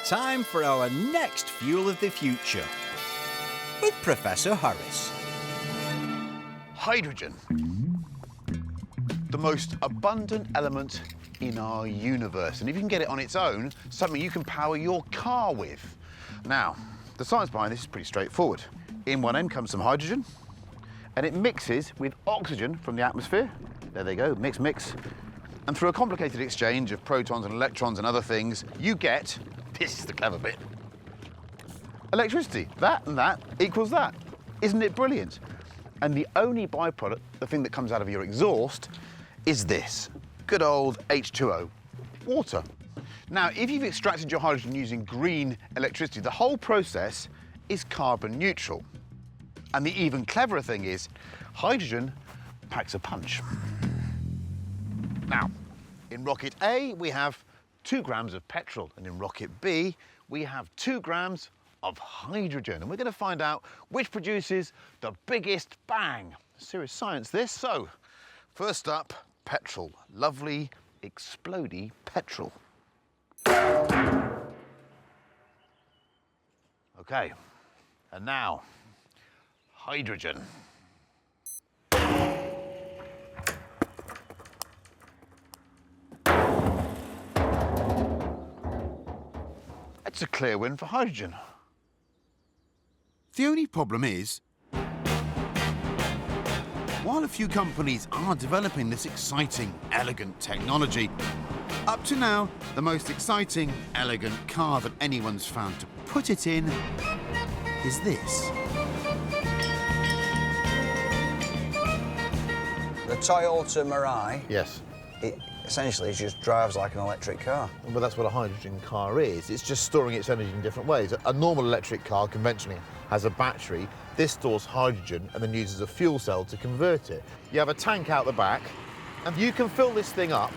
Time for our next fuel of the future with Professor Harris. Hydrogen. The most abundant element in our universe. And if you can get it on its own, something you can power your car with. Now, the science behind this is pretty straightforward. In one end comes some hydrogen, and it mixes with oxygen from the atmosphere. There they go, mix, mix. And through a complicated exchange of protons and electrons and other things, you get, this is the clever bit, electricity. That and that equals that. Isn't it brilliant? And the only byproduct, the thing that comes out of your exhaust, is this. Good old H2O, water. Now, if you've extracted your hydrogen using green electricity, the whole process is carbon neutral. And the even cleverer thing is, hydrogen packs a punch. Now, in rocket A, we have 2 grams of petrol, and in rocket B, we have 2 grams of hydrogen. And we're going to find out which produces the biggest bang. Serious science, this. So, first up, petrol. Lovely, explodey petrol. Okay, and now, hydrogen. It's a clear win for hydrogen. The only problem is, while a few companies are developing this exciting, elegant technology, up to now, the most exciting, elegant car that anyone's found to put it in is this. The Toyota Mirai, Yes. it essentially just drives like an electric car. Well, that's what a hydrogen car is. It's just storing its energy in different ways. A normal electric car conventionally has a battery. This stores hydrogen and then uses a fuel cell to convert it. You have a tank out the back, and you can fill this thing up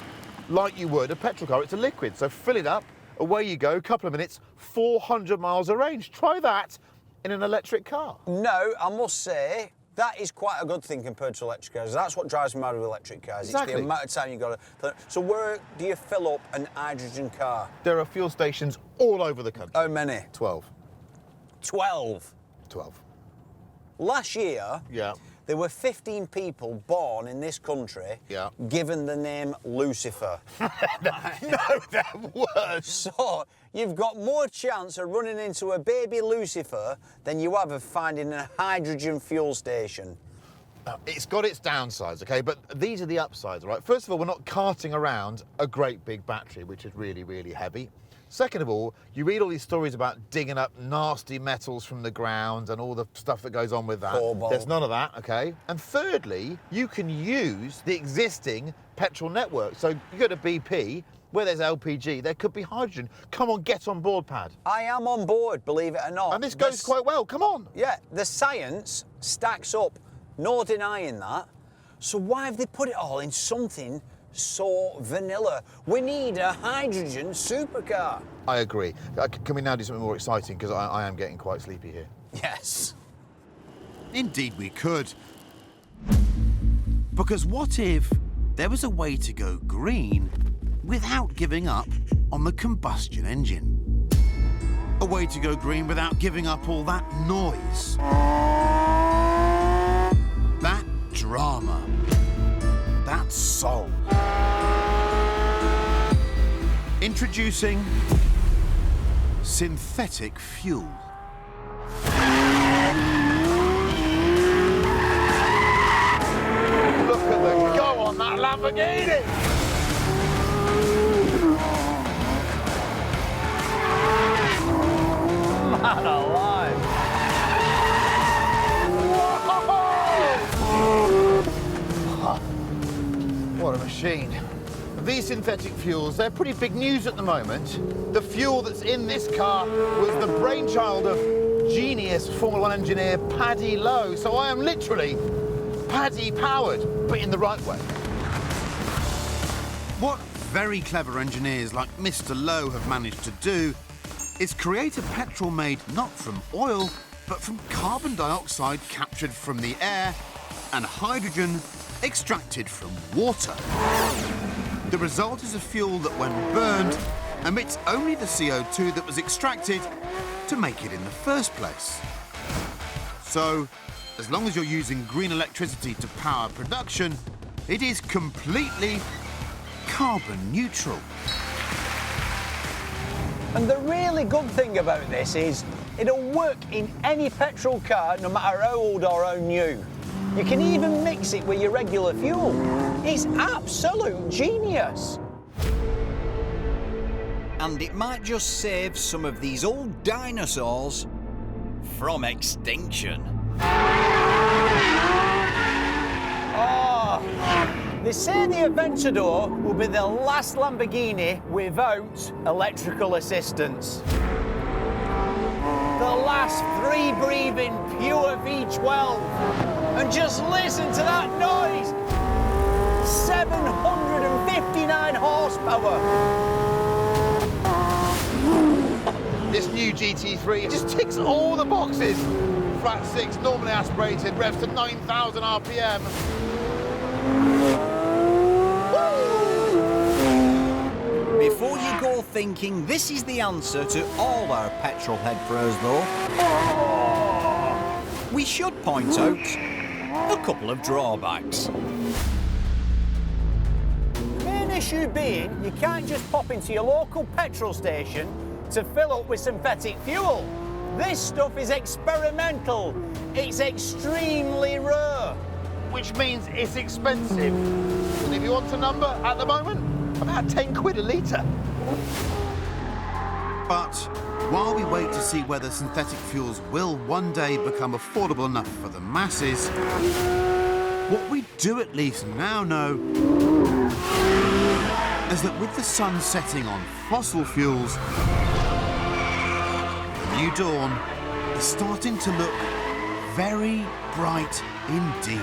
like you would a petrol car. It's a liquid, so fill it up, away you go, couple of minutes, 400 miles of range. Try that in an electric car. No, I must say, that is quite a good thing compared to electric cars. That's what drives me mad with electric cars. Exactly. It's the amount of time you've got to... So where do you fill up an hydrogen car? There are fuel stations all over the country. How many? 12. 12. 12. Last year, Yeah. there were 15 people born in this country Yeah. given the name Lucifer. No, there was. So, you've got more chance of running into a baby Lucifer than you have of finding a hydrogen fuel station. It's got its downsides, OK? But these are the upsides, all right? First of all, we're not carting around a great big battery, which is really, really heavy. Second of all, you read all these stories about digging up nasty metals from the ground and all the stuff that goes on with that. Cobalt. There's none of that, OK? And thirdly, you can use the existing petrol network. So you go to BP, where there's LPG, there could be hydrogen. Come on, get on board, Pad. I am on board, believe it or not. And this goes quite well, come on. Yeah, the science stacks up, no denying that. So why have they put it all in something so vanilla? We need a hydrogen supercar. I agree. Can we now do something more exciting? Because I am getting quite sleepy here. Yes. Indeed we could. Because what if there was a way to go green without giving up on the combustion engine? A way to go green without giving up all that noise, that drama, that soul. Introducing synthetic fuel. Look at the go on that Lamborghini! Man alive. What a machine. These synthetic fuels, they're pretty big news at the moment. The fuel that's in this car was the brainchild of genius Formula 1 engineer Paddy Lowe. So I am literally Paddy powered, but in the right way. What very clever engineers like Mr. Lowe have managed to do is create a petrol made not from oil, but from carbon dioxide captured from the air and hydrogen extracted from water. The result is a fuel that, when burned, emits only the CO2 that was extracted to make it in the first place. So, as long as you're using green electricity to power production, it is completely carbon neutral. And the really good thing about this is it'll work in any petrol car, no matter how old or how new. You can even mix it with your regular fuel. It's absolute genius. And it might just save some of these old dinosaurs from extinction. Oh, they say the Aventador will be the last Lamborghini without electrical assistance. The last free-breathing, pure V12. And just listen to that noise! 759 horsepower. This new GT3 just ticks all the boxes. Flat 6, normally aspirated, revs to 9,000 RPM. Before you go thinking this is the answer to all our petrol head pros though, we should point out a couple of drawbacks. The main issue being, you can't just pop into your local petrol station to fill up with synthetic fuel. This stuff is experimental. It's extremely rare. Which means it's expensive. And if you want a number, at the moment, about 10 quid a litre. But while we wait to see whether synthetic fuels will one day become affordable enough for the masses, what we do at least now know is that with the sun setting on fossil fuels, the new dawn is starting to look very bright indeed.